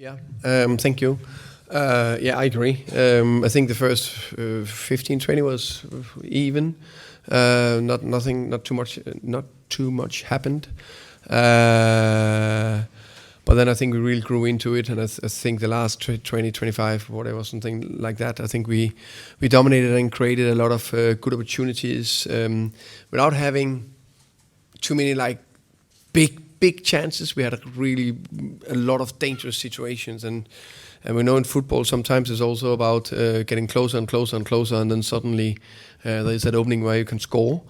Yeah, thank you. Yeah, I agree. I think the first 15, 20 was even. Not too much happened. But then I think we really grew into it, and I think the last 20, 25, whatever, something like that. I think we dominated and created a lot of good opportunities without having too many like big chances. We had a lot of dangerous situations, and we know in football sometimes it's also about getting closer and closer and closer, and then suddenly there's that opening where you can score.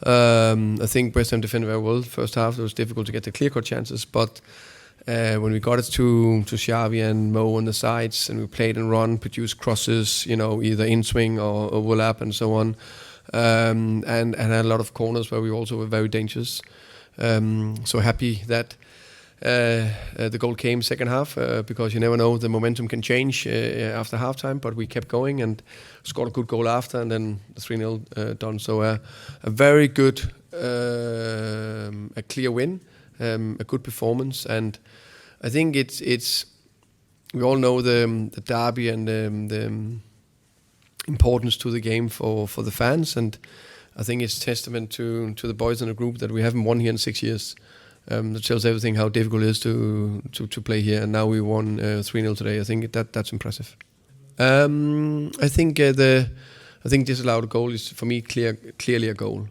I think West Ham defended very well first half. It was difficult to get the clear-cut chances, but when we got it to Xavi and Mo on the sides, and we played and run, produced crosses, either in swing or overlap and so on, and had a lot of corners where we also were very dangerous. So happy that the goal came second half, because you never know, the momentum can change after halftime, but we kept going and scored a good goal after, and then the 3-0 done. So a very good, a clear win, a good performance, and I think it's we all know the derby and the importance to the game for the fans, and I think it's testament to the boys in the group that we haven't won here in 6 years. That tells everything how difficult it is to play here, and now we won 3-0 today. I think that's impressive. I think disallowed goal is for me clearly a goal.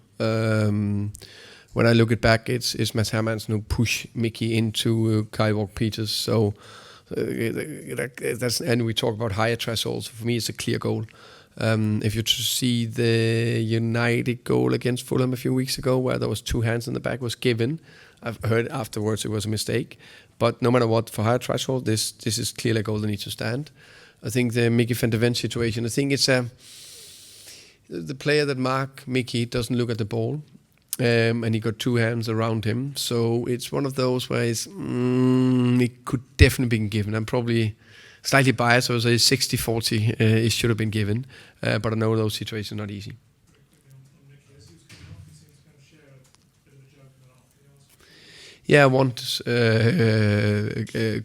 When I look it back, it's Mads Hermansen who pushed Mickey into Kyle Walker-Peters. So and we talk about higher thresholds. For me, it's a clear goal. If you see the United goal against Fulham a few weeks ago, where there was 2 hands in the back was given, I've heard afterwards it was a mistake. But no matter what, for higher threshold, this is clearly a goal that needs to stand. I think the Mickey van der Ven situation, I think it's the player that marked Mickey doesn't look at the ball. And he got 2 hands around him. So it's one of those where it could definitely been given. I'm probably slightly biased, so I would say 60-40 it should have been given. But I know those situations are not easy. Yeah, I want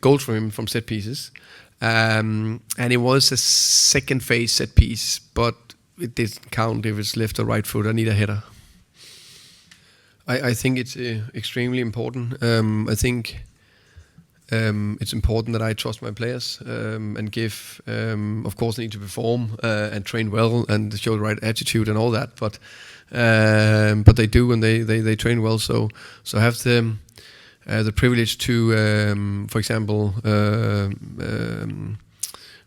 goals from him from set pieces. And it was a second phase set piece, but it didn't count if it's left or right foot. I need a header. I think it's extremely important. I think it's important that I trust my players and give. Of course, they need to perform and train well and show the right attitude and all that. But they do, and they train well. So I have the privilege to, for example,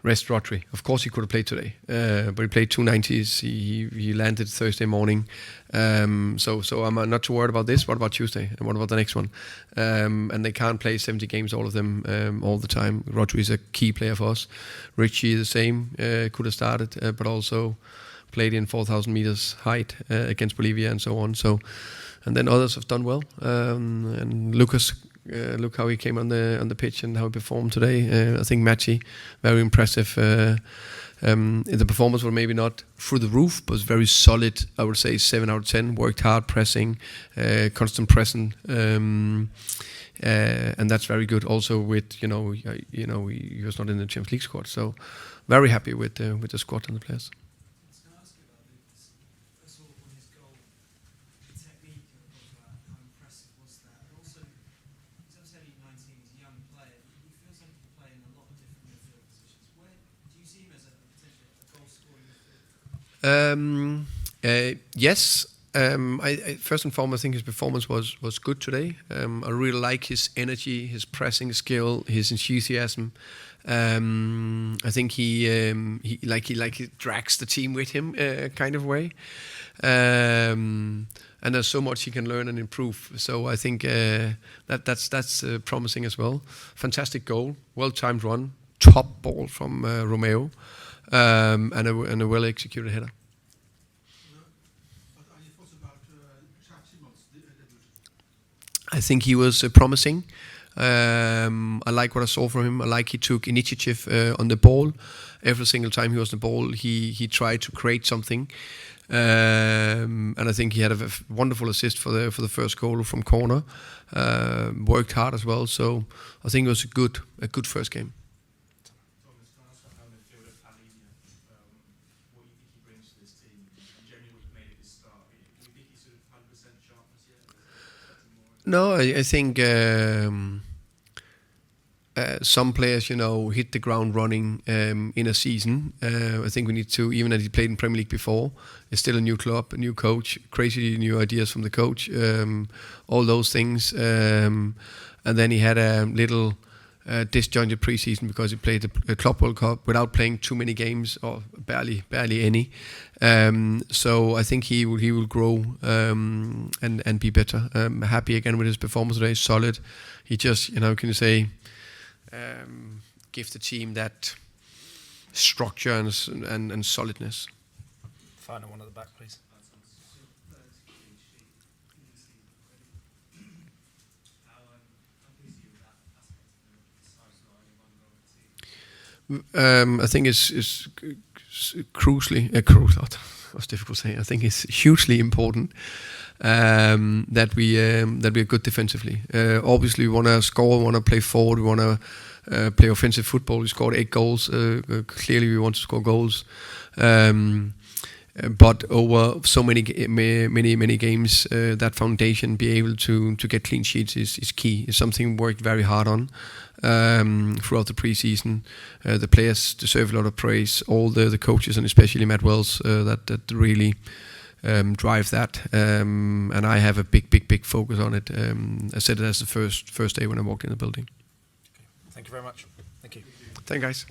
rest Rodri. Of course, he could have played today, but he played 290s. He landed Thursday morning. So I'm not too worried about this. What about Tuesday? And what about the next one? And they can't play 70 games, all of them, all the time. Rodri is a key player for us. Richie the same, could have started, but also played in 4,000 meters height against Bolivia and so on. So, and then others have done well. And Lucas, look how he came on the pitch and how he performed today. I think Machi, very impressive. The performance was maybe not through the roof, but was very solid. I would say 7 out of 10. Worked hard, pressing, constant pressing, and that's very good. Also with he was not in the Champions League squad, so very happy with the squad and the players. Yes. I first and foremost, I think his performance was good today. I really like his energy, his pressing skill, his enthusiasm. I think he drags the team with him, kind of way. And there's so much he can learn and improve. So I think that's promising as well. Fantastic goal, well-timed run, top ball from Romeo, and a well-executed header. I think he was promising. I like what I saw from him. I like he took initiative on the ball. Every single time he was on the ball, he tried to create something. And I think he had a wonderful assist for the first goal from corner. Worked hard as well. So I think it was a good first game. No, I think some players, hit the ground running in a season. I think we need to, even as he played in Premier League before, it's still a new club, a new coach, crazy new ideas from the coach, all those things. And then he had a little disjointed preseason because he played the Club World Cup without playing too many games or barely any. So I think he will grow and be better. Happy again with his performance today, solid. He just, can you say, give the team that structure and solidness. Final one at the back, please. I think it's crucially crucial. That's difficult to say. I think it's hugely important that we are good defensively. Obviously, we want to score, we want to play forward, we want to play offensive football. We scored 8 goals. Clearly, we want to score goals. But over so many games, that foundation, be able to get clean sheets is key. It's something we worked very hard on throughout the preseason. The players deserve a lot of praise. All the coaches, and especially Matt Wells, that really drive that. And I have a big focus on it. I said it as the first day when I walked in the building. Okay. Thank you very much. Thank you. Thank you, guys.